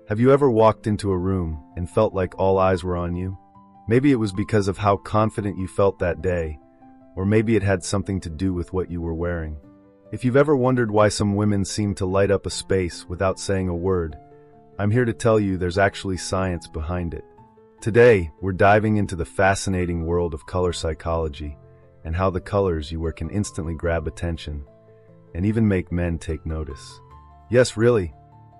Have you ever walked into a room and felt like all eyes were on you? Maybe it was because of how confident you felt that day, or maybe it had something to do with what you were wearing. If you've ever wondered why some women seem to light up a space without saying a word, I'm here to tell you there's actually science behind it. Today, we're diving into the fascinating world of color psychology and how the colors you wear can instantly grab attention and even make men take notice. Yes, really.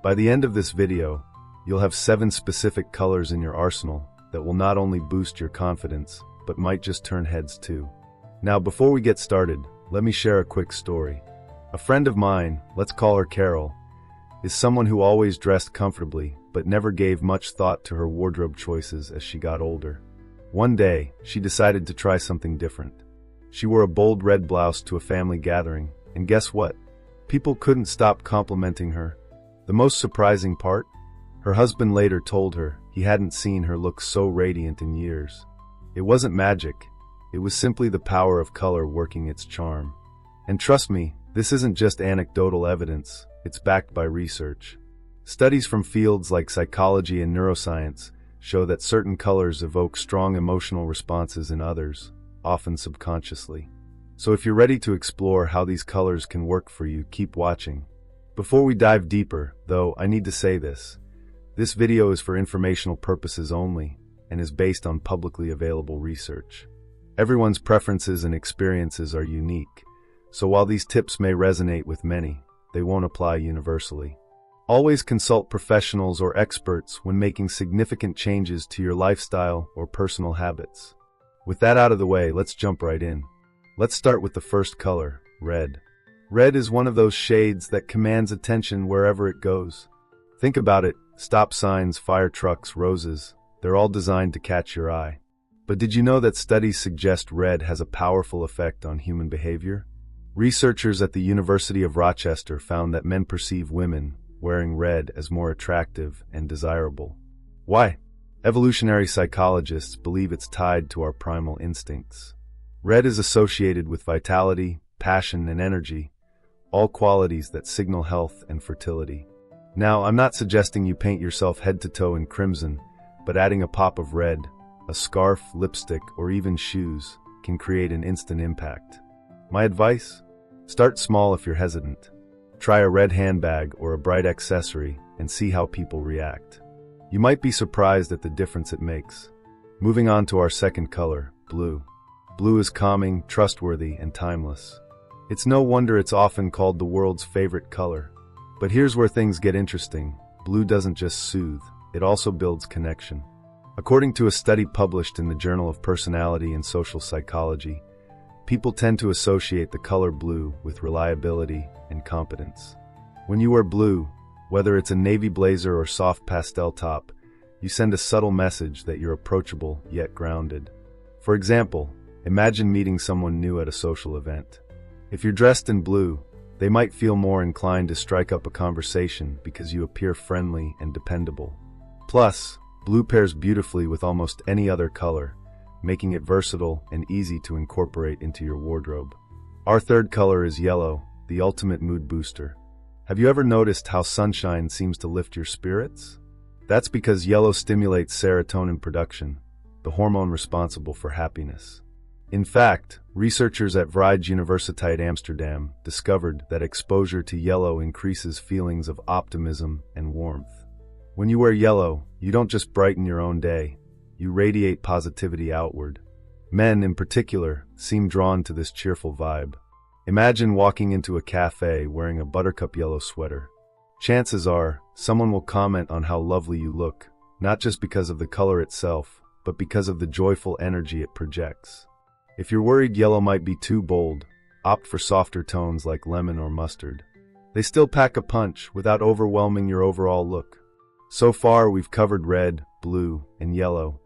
By the end of this video, you'll have 7 specific colors in your arsenal that will not only boost your confidence, but might just turn heads too. Now, before we get started, let me share a quick story. A friend of mine, let's call her Carol, is someone who always dressed comfortably, but never gave much thought to her wardrobe choices as she got older. One day, she decided to try something different. She wore a bold red blouse to a family gathering, and guess what? People couldn't stop complimenting her. The most surprising part? Her husband later told her he hadn't seen her look so radiant in years. It wasn't magic. It was simply the power of color working its charm. And trust me, this isn't just anecdotal evidence, it's backed by research. Studies from fields like psychology and neuroscience show that certain colors evoke strong emotional responses in others, often subconsciously. So if you're ready to explore how these colors can work for you, keep watching. Before we dive deeper, though, I need to say this. This video is for informational purposes only and is based on publicly available research. Everyone's preferences and experiences are unique, so while these tips may resonate with many, they won't apply universally. Always consult professionals or experts when making significant changes to your lifestyle or personal habits. With that out of the way, let's jump right in. Let's start with the first color, red. Red is one of those shades that commands attention wherever it goes. Think about it, stop signs, fire trucks, roses, they're all designed to catch your eye. But did you know that studies suggest red has a powerful effect on human behavior? Researchers at the University of Rochester found that men perceive women wearing red as more attractive and desirable. Why? Evolutionary psychologists believe it's tied to our primal instincts. Red is associated with vitality, passion, and energy, all qualities that signal health and fertility. Now, I'm not suggesting you paint yourself head to toe in crimson, but adding a pop of red, a scarf, lipstick, or even shoes can create an instant impact. My advice? Start small if you're hesitant. Try a red handbag or a bright accessory and see how people react. You might be surprised at the difference it makes. Moving on to our second color, blue. Blue is calming, trustworthy, and timeless. It's no wonder it's often called the world's favorite color. But here's where things get interesting. Blue doesn't just soothe, it also builds connection. According to a study published in the Journal of Personality and Social Psychology, people tend to associate the color blue with reliability and competence. When you wear blue, whether it's a navy blazer or soft pastel top, you send a subtle message that you're approachable yet grounded. For example, imagine meeting someone new at a social event. If you're dressed in blue, they might feel more inclined to strike up a conversation because you appear friendly and dependable. Plus, blue pairs beautifully with almost any other color, making it versatile and easy to incorporate into your wardrobe. Our third color is yellow, the ultimate mood booster. Have you ever noticed how sunshine seems to lift your spirits? That's because yellow stimulates serotonin production, the hormone responsible for happiness. In fact, researchers at Vrije Universiteit Amsterdam discovered that exposure to yellow increases feelings of optimism and warmth. When you wear yellow, you don't just brighten your own day, you radiate positivity outward. Men, in particular, seem drawn to this cheerful vibe. Imagine walking into a cafe wearing a buttercup yellow sweater. Chances are, someone will comment on how lovely you look, not just because of the color itself, but because of the joyful energy it projects. If you're worried yellow might be too bold, opt for softer tones like lemon or mustard. They still pack a punch without overwhelming your overall look. So far, we've covered red, blue, and yellow,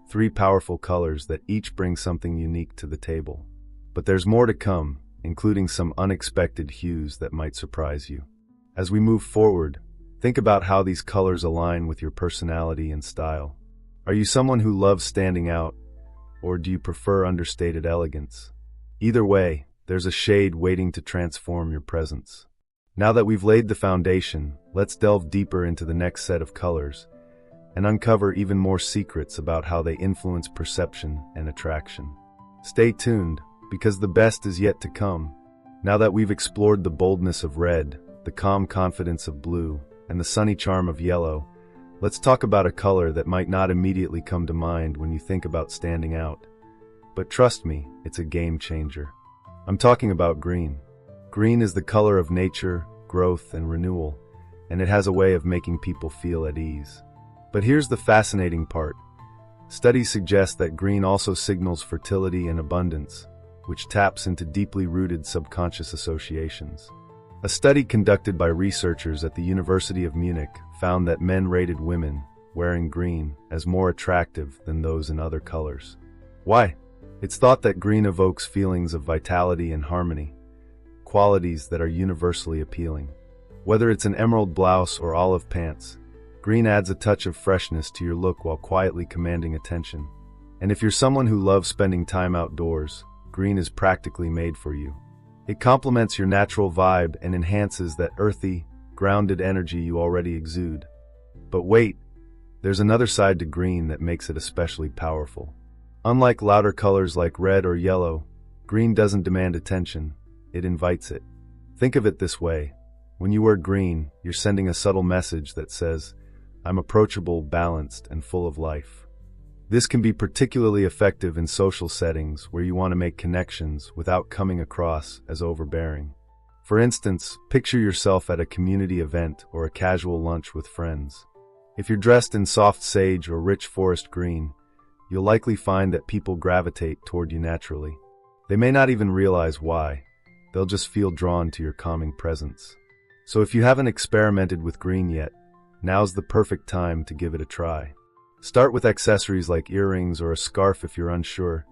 3 powerful colors that each bring something unique to the table. But there's more to come, including some unexpected hues that might surprise you. As we move forward, think about how these colors align with your personality and style. Are you someone who loves standing out, or do you prefer understated elegance? Either way, there's a shade waiting to transform your presence. Now that we've laid the foundation, let's delve deeper into the next set of colors and uncover even more secrets about how they influence perception and attraction. Stay tuned, because the best is yet to come. Now that we've explored the boldness of red, the calm confidence of blue, and the sunny charm of yellow, let's talk about a color that might not immediately come to mind when you think about standing out. But trust me, it's a game changer. I'm talking about green. Green is the color of nature, growth, and renewal, and it has a way of making people feel at ease. But here's the fascinating part. Studies suggest that green also signals fertility and abundance, which taps into deeply rooted subconscious associations. A study conducted by researchers at the University of Munich found that men rated women wearing green as more attractive than those in other colors. Why? It's thought that green evokes feelings of vitality and harmony, qualities that are universally appealing. Whether it's an emerald blouse or olive pants, green adds a touch of freshness to your look while quietly commanding attention. And if you're someone who loves spending time outdoors, green is practically made for you. It complements your natural vibe and enhances that earthy, grounded energy you already exude. But wait, there's another side to green that makes it especially powerful. Unlike louder colors like red or yellow, green doesn't demand attention, it invites it. Think of it this way. When you wear green, you're sending a subtle message that says, I'm approachable, balanced, and full of life. This can be particularly effective in social settings where you want to make connections without coming across as overbearing. For instance, picture yourself at a community event or a casual lunch with friends. If you're dressed in soft sage or rich forest green, you'll likely find that people gravitate toward you naturally. They may not even realize why. They'll just feel drawn to your calming presence. So if you haven't experimented with green yet, now's the perfect time to give it a try. Start with accessories like earrings or a scarf if you're unsure,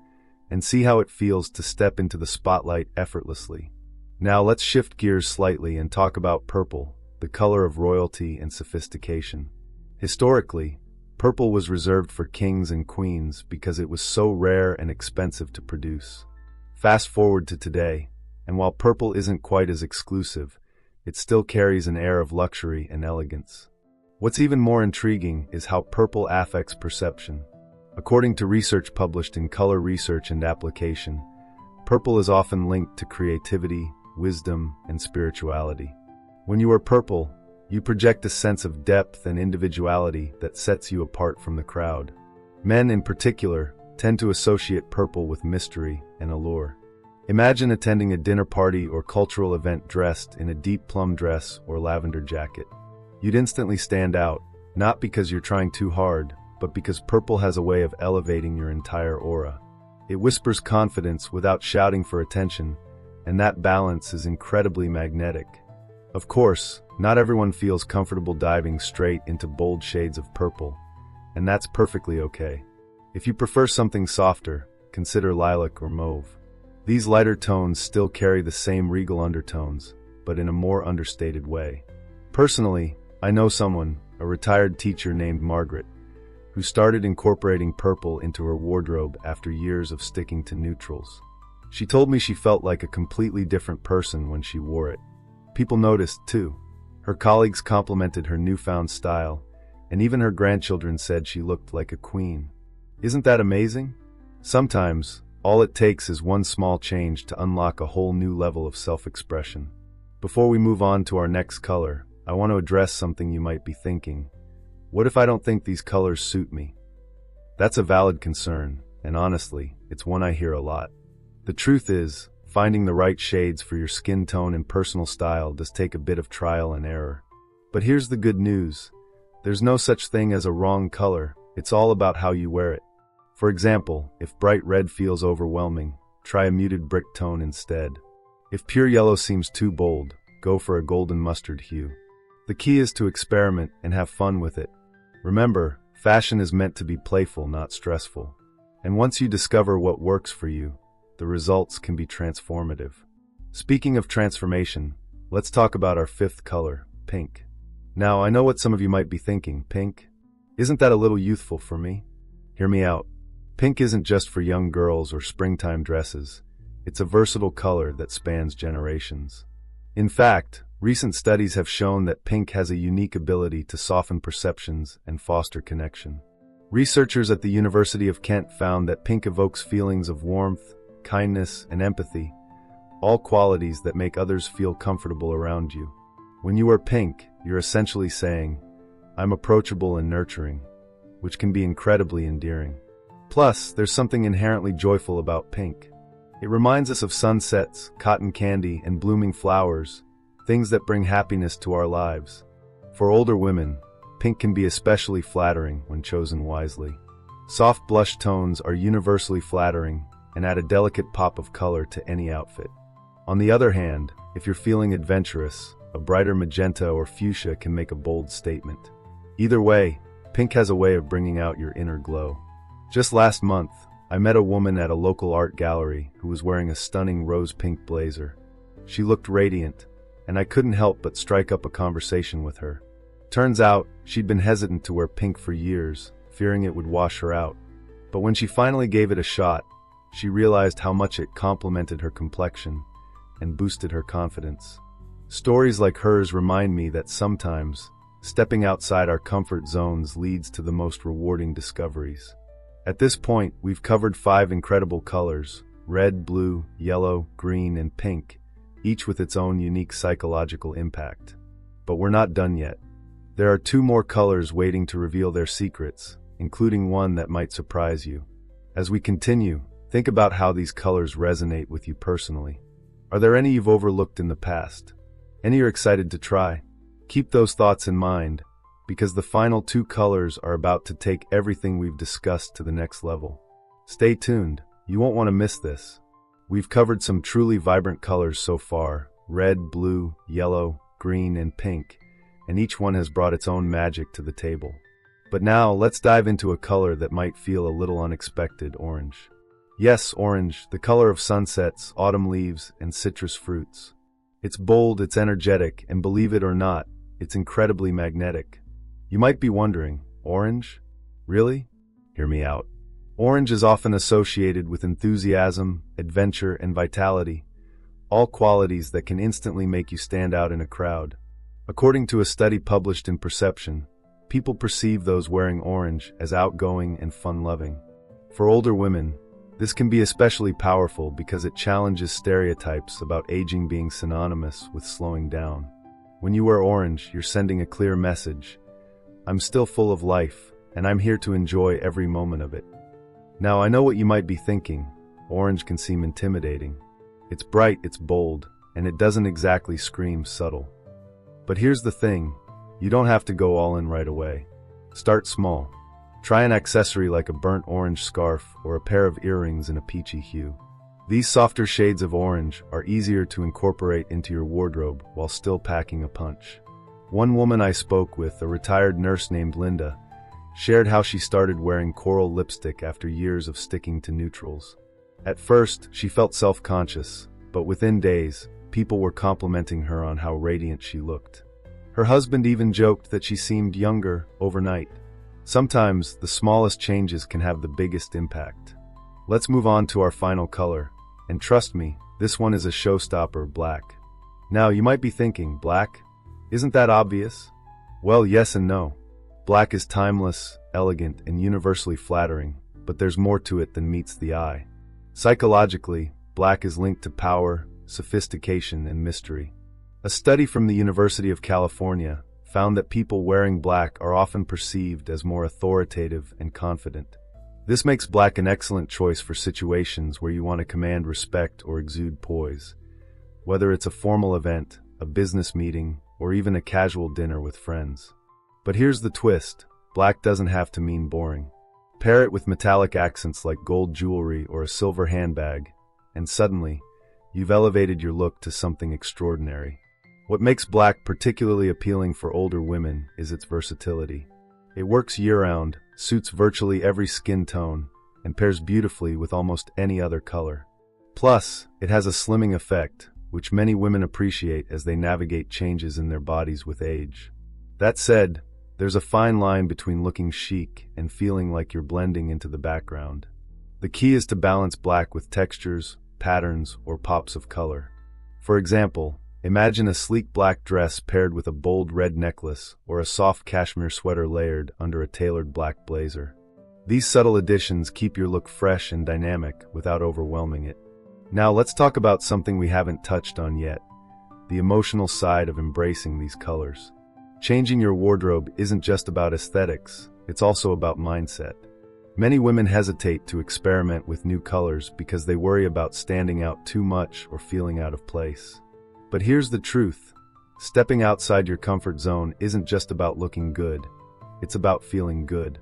and see how it feels to step into the spotlight effortlessly. Now let's shift gears slightly and talk about purple, the color of royalty and sophistication. Historically, purple was reserved for kings and queens because it was so rare and expensive to produce. Fast forward to today, and while purple isn't quite as exclusive, it still carries an air of luxury and elegance. What's even more intriguing is how purple affects perception. According to research published in Color Research and Application, purple is often linked to creativity, wisdom, and spirituality. When you wear purple, you project a sense of depth and individuality that sets you apart from the crowd. Men, in particular, tend to associate purple with mystery and allure. Imagine attending a dinner party or cultural event dressed in a deep plum dress or lavender jacket. You'd instantly stand out, not because you're trying too hard, but because purple has a way of elevating your entire aura. It whispers confidence without shouting for attention, and that balance is incredibly magnetic. Of course, not everyone feels comfortable diving straight into bold shades of purple, and that's perfectly okay. If you prefer something softer, consider lilac or mauve. These lighter tones still carry the same regal undertones, but in a more understated way. Personally, I know someone, a retired teacher named Margaret, who started incorporating purple into her wardrobe after years of sticking to neutrals. She told me she felt like a completely different person when she wore it. People noticed, too. Her colleagues complimented her newfound style, and even her grandchildren said she looked like a queen. Isn't that amazing? Sometimes, all it takes is one small change to unlock a whole new level of self-expression. Before we move on to our next color, I want to address something you might be thinking. What if I don't think these colors suit me? That's a valid concern, and honestly, it's one I hear a lot. The truth is, finding the right shades for your skin tone and personal style does take a bit of trial and error. But here's the good news. There's no such thing as a wrong color. It's all about how you wear it. For example, if bright red feels overwhelming, try a muted brick tone instead. If pure yellow seems too bold, go for a golden mustard hue. The key is to experiment and have fun with it. Remember, fashion is meant to be playful, not stressful. And once you discover what works for you, the results can be transformative. Speaking of transformation, let's talk about our fifth color, pink. Now, I know what some of you might be thinking, pink? Isn't that a little youthful for me? Hear me out. Pink isn't just for young girls or springtime dresses. It's a versatile color that spans generations. In fact, Recent studies have shown that pink has a unique ability to soften perceptions and foster connection. Researchers at the University of Kent found that pink evokes feelings of warmth, kindness, and empathy, all qualities that make others feel comfortable around you. When you wear pink, you're essentially saying, "I'm approachable and nurturing," which can be incredibly endearing. Plus, there's something inherently joyful about pink. It reminds us of sunsets, cotton candy, and blooming flowers, things that bring happiness to our lives. For older women, pink can be especially flattering when chosen wisely. Soft blush tones are universally flattering and add a delicate pop of color to any outfit. On the other hand, if you're feeling adventurous, a brighter magenta or fuchsia can make a bold statement. Either way, pink has a way of bringing out your inner glow. Just last month, I met a woman at a local art gallery who was wearing a stunning rose-pink blazer. She looked radiant, and I couldn't help but strike up a conversation with her. Turns out, she'd been hesitant to wear pink for years, fearing it would wash her out. But when she finally gave it a shot, she realized how much it complemented her complexion and boosted her confidence. Stories like hers remind me that sometimes, stepping outside our comfort zones leads to the most rewarding discoveries. At this point, we've covered 5 incredible colors: red, blue, yellow, green, and pink, each with its own unique psychological impact. But we're not done yet. There are 2 more colors waiting to reveal their secrets, including one that might surprise you. As we continue, think about how these colors resonate with you personally. Are there any you've overlooked in the past? Any you're excited to try? Keep those thoughts in mind, because the final 2 colors are about to take everything we've discussed to the next level. Stay tuned, you won't want to miss this. We've covered some truly vibrant colors so far: red, blue, yellow, green, and pink, and each one has brought its own magic to the table. But now, let's dive into a color that might feel a little unexpected: orange. Yes, orange, the color of sunsets, autumn leaves, and citrus fruits. It's bold, it's energetic, and believe it or not, it's incredibly magnetic. You might be wondering, orange? Really? Hear me out. Orange is often associated with enthusiasm, adventure, and vitality, all qualities that can instantly make you stand out in a crowd. According to a study published in Perception, people perceive those wearing orange as outgoing and fun-loving. For older women, this can be especially powerful because it challenges stereotypes about aging being synonymous with slowing down. When you wear orange, you're sending a clear message: I'm still full of life, and I'm here to enjoy every moment of it. Now, I know what you might be thinking. Orange can seem intimidating. It's bright, it's bold, and it doesn't exactly scream subtle. But here's the thing, you don't have to go all in right away. Start small. Try an accessory like a burnt orange scarf or a pair of earrings in a peachy hue. These softer shades of orange are easier to incorporate into your wardrobe while still packing a punch. One woman I spoke with, a retired nurse named Linda, shared how she started wearing coral lipstick after years of sticking to neutrals. At first, she felt self-conscious, but within days, people were complimenting her on how radiant she looked. Her husband even joked that she seemed younger overnight. Sometimes, the smallest changes can have the biggest impact. Let's move on to our final color, and trust me, this one is a showstopper: black. Now, you might be thinking, black? Isn't that obvious? Well, yes and no. Black is timeless, elegant, and universally flattering, but there's more to it than meets the eye. Psychologically, black is linked to power, sophistication, and mystery. A study from the University of California found that people wearing black are often perceived as more authoritative and confident. This makes black an excellent choice for situations where you want to command respect or exude poise. Whether it's a formal event, a business meeting, or even a casual dinner with friends. But here's the twist, black doesn't have to mean boring. Pair it with metallic accents like gold jewelry or a silver handbag, and suddenly, you've elevated your look to something extraordinary. What makes black particularly appealing for older women is its versatility. It works year-round, suits virtually every skin tone, and pairs beautifully with almost any other color. Plus, it has a slimming effect, which many women appreciate as they navigate changes in their bodies with age. That said, there's a fine line between looking chic and feeling like you're blending into the background. The key is to balance black with textures, patterns, or pops of color. For example, Imagine a sleek black dress paired with a bold red necklace or a soft cashmere sweater layered under a tailored black blazer. These subtle additions keep your look fresh and dynamic without overwhelming it. Now let's talk about something we haven't touched on yet, the emotional side of embracing these colors. Changing your wardrobe isn't just about aesthetics, it's also about mindset. Many women hesitate to experiment with new colors because they worry about standing out too much or feeling out of place. But here's the truth. Stepping outside your comfort zone isn't just about looking good. It's about feeling good.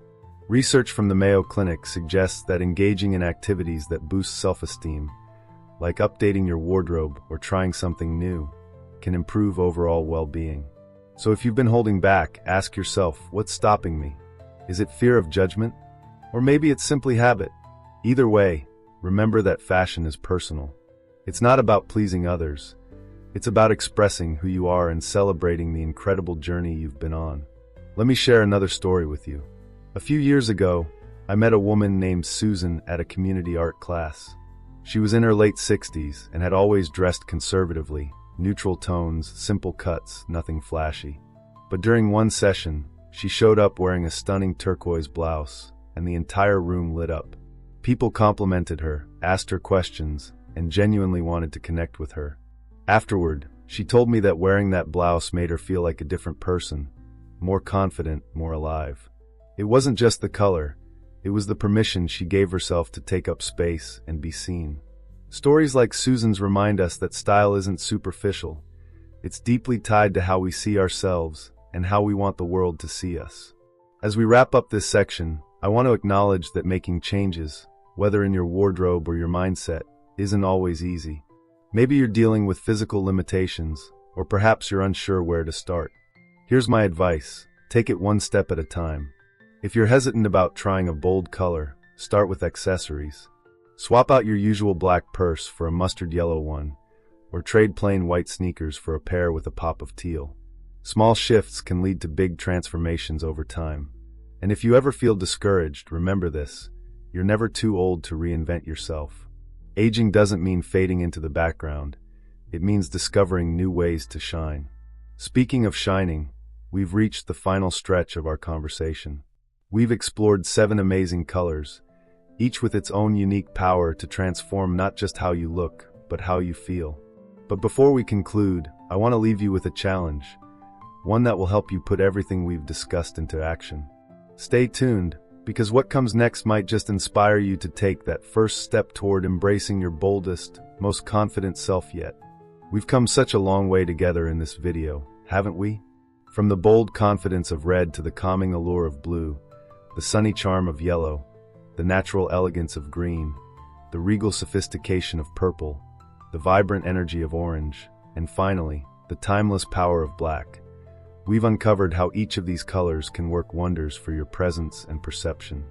Research from the Mayo Clinic suggests that engaging in activities that boost self-esteem, like updating your wardrobe or trying something new, can improve overall well-being. So if you've been holding back, ask yourself, what's stopping me? Is it fear of judgment? Or maybe it's simply habit? Either way, remember that fashion is personal. It's not about pleasing others. It's about expressing who you are and celebrating the incredible journey you've been on. Let me share another story with you. A few years ago, I met a woman named Susan at a community art class. She was in her late 60s and had always dressed conservatively, neutral tones, simple cuts, nothing flashy. But during one session, she showed up wearing a stunning turquoise blouse, and the entire room lit up. People complimented her, asked her questions, and genuinely wanted to connect with her. Afterward, she told me that wearing that blouse made her feel like a different person, more confident, more alive. It wasn't just the color, it was the permission she gave herself to take up space and be seen. Stories like Susan's remind us that style isn't superficial. It's deeply tied to how we see ourselves and how we want the world to see us. As we wrap up this section, I want to acknowledge that making changes, whether in your wardrobe or your mindset, isn't always easy. Maybe you're dealing with physical limitations, or perhaps you're unsure where to start. Here's my advice. Take it one step at a time. If you're hesitant about trying a bold color, start with accessories. Swap out your usual black purse for a mustard yellow one, or trade plain white sneakers for a pair with a pop of teal. Small shifts can lead to big transformations over time. And if you ever feel discouraged, remember this: you're never too old to reinvent yourself. Aging doesn't mean fading into the background. It means discovering new ways to shine. Speaking of shining, we've reached the final stretch of our conversation. We've explored 7 amazing colors, each with its own unique power to transform not just how you look, but how you feel. But before we conclude, I want to leave you with a challenge, one that will help you put everything we've discussed into action. Stay tuned, because what comes next might just inspire you to take that first step toward embracing your boldest, most confident self yet. We've come such a long way together in this video, haven't we? From the bold confidence of red to the calming allure of blue, the sunny charm of yellow, the natural elegance of green, the regal sophistication of purple, the vibrant energy of orange, and finally, the timeless power of black. We've uncovered how each of these colors can work wonders for your presence and perception.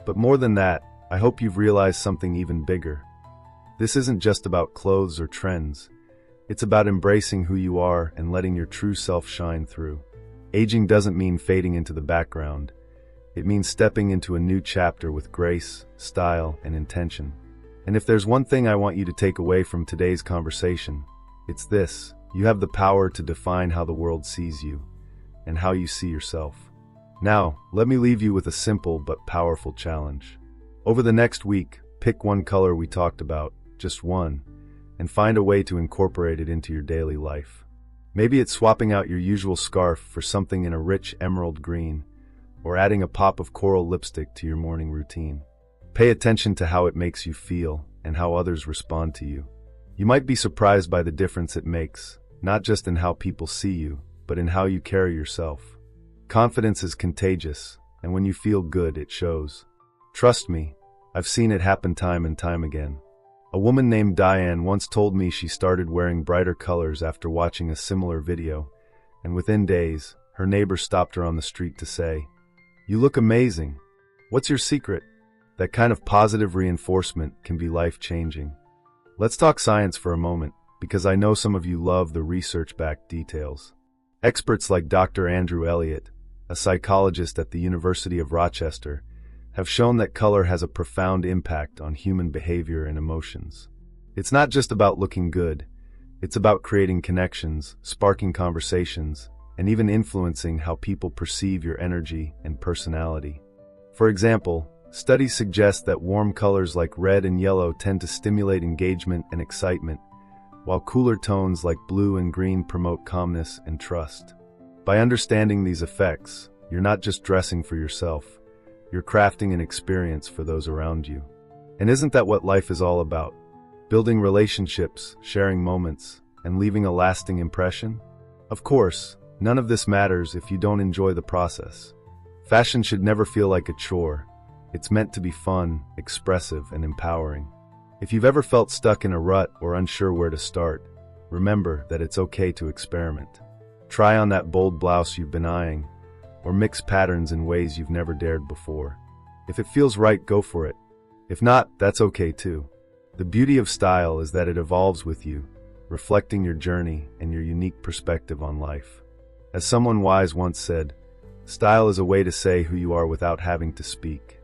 But more than that, I hope you've realized something even bigger. This isn't just about clothes or trends. It's about embracing who you are and letting your true self shine through. Aging doesn't mean fading into the background. It means stepping into a new chapter with grace, style, and intention. And if there's one thing I want you to take away from today's conversation, it's this: you have the power to define how the world sees you and how you see yourself. Now, let me leave you with a simple but powerful challenge. Over the next week, pick one color we talked about, just one, and find a way to incorporate it into your daily life. Maybe it's swapping out your usual scarf for something in a rich emerald green, or adding a pop of coral lipstick to your morning routine. Pay attention to how it makes you feel and how others respond to you. You might be surprised by the difference it makes, not just in how people see you, but in how you carry yourself. Confidence is contagious, and when you feel good, it shows. Trust me, I've seen it happen time and time again. A woman named Diane once told me she started wearing brighter colors after watching a similar video, and within days, her neighbor stopped her on the street to say, "You look amazing. What's your secret?" That kind of positive reinforcement can be life-changing. Let's talk science for a moment, because I know some of you love the research-backed details. Experts like Dr. Andrew Elliott, a psychologist at the University of Rochester, have shown that color has a profound impact on human behavior and emotions. It's not just about looking good, It's about creating connections, sparking conversations, and even influencing how people perceive your energy and personality. For example, studies suggest that warm colors like red and yellow tend to stimulate engagement and excitement, while cooler tones like blue and green promote calmness and trust. By understanding these effects, you're not just dressing for yourself, you're crafting an experience for those around you. And isn't that what life is all about? Building relationships, sharing moments, and leaving a lasting impression? Of course, none of this matters if you don't enjoy the process. Fashion should never feel like a chore. It's meant to be fun, expressive, and empowering. If you've ever felt stuck in a rut or unsure where to start, remember that it's okay to experiment. Try on that bold blouse you've been eyeing, or mix patterns in ways you've never dared before. If it feels right, go for it. If not, that's okay too. The beauty of style is that it evolves with you, reflecting your journey and your unique perspective on life. As someone wise once said, style is a way to say who you are without having to speak.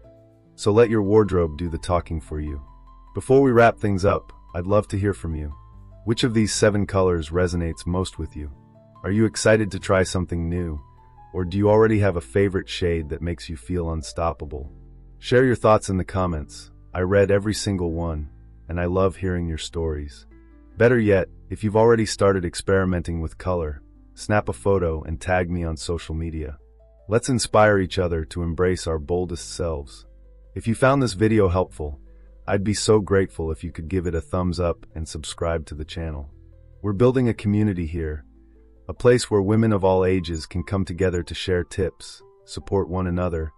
So let your wardrobe do the talking for you. Before we wrap things up, I'd love to hear from you. Which of these 7 colors resonates most with you? Are you excited to try something new? Or do you already have a favorite shade that makes you feel unstoppable? Share your thoughts in the comments. I read every single one, and I love hearing your stories. Better yet, if you've already started experimenting with color, snap a photo and tag me on social media. Let's inspire each other to embrace our boldest selves. If you found this video helpful, I'd be so grateful if you could give it a thumbs up and subscribe to the channel. We're building a community here, a place where women of all ages can come together to share tips, support one another,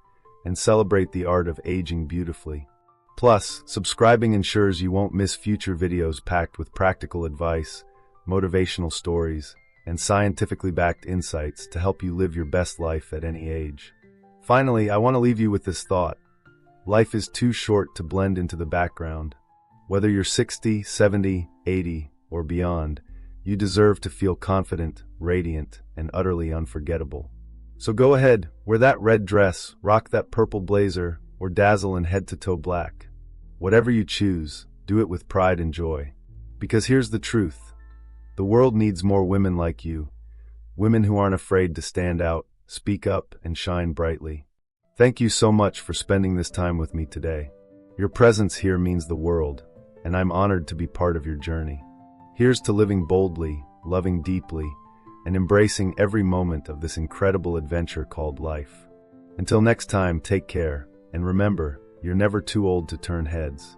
and celebrate the art of aging beautifully. Plus, subscribing ensures you won't miss future videos packed with practical advice, motivational stories, and scientifically backed insights to help you live your best life at any age. Finally, I want to leave you with this thought. Life is too short to blend into the background. Whether you're 60, 70, 80, or beyond, you deserve to feel confident, radiant, and utterly unforgettable. So go ahead, wear that red dress, rock that purple blazer, or dazzle in head-to-toe black. Whatever you choose, do it with pride and joy. Because here's the truth. The world needs more women like you. Women who aren't afraid to stand out, speak up, and shine brightly. Thank you so much for spending this time with me today. Your presence here means the world, and I'm honored to be part of your journey. Here's to living boldly, loving deeply, and embracing every moment of this incredible adventure called life. Until next time, take care, and remember, you're never too old to turn heads.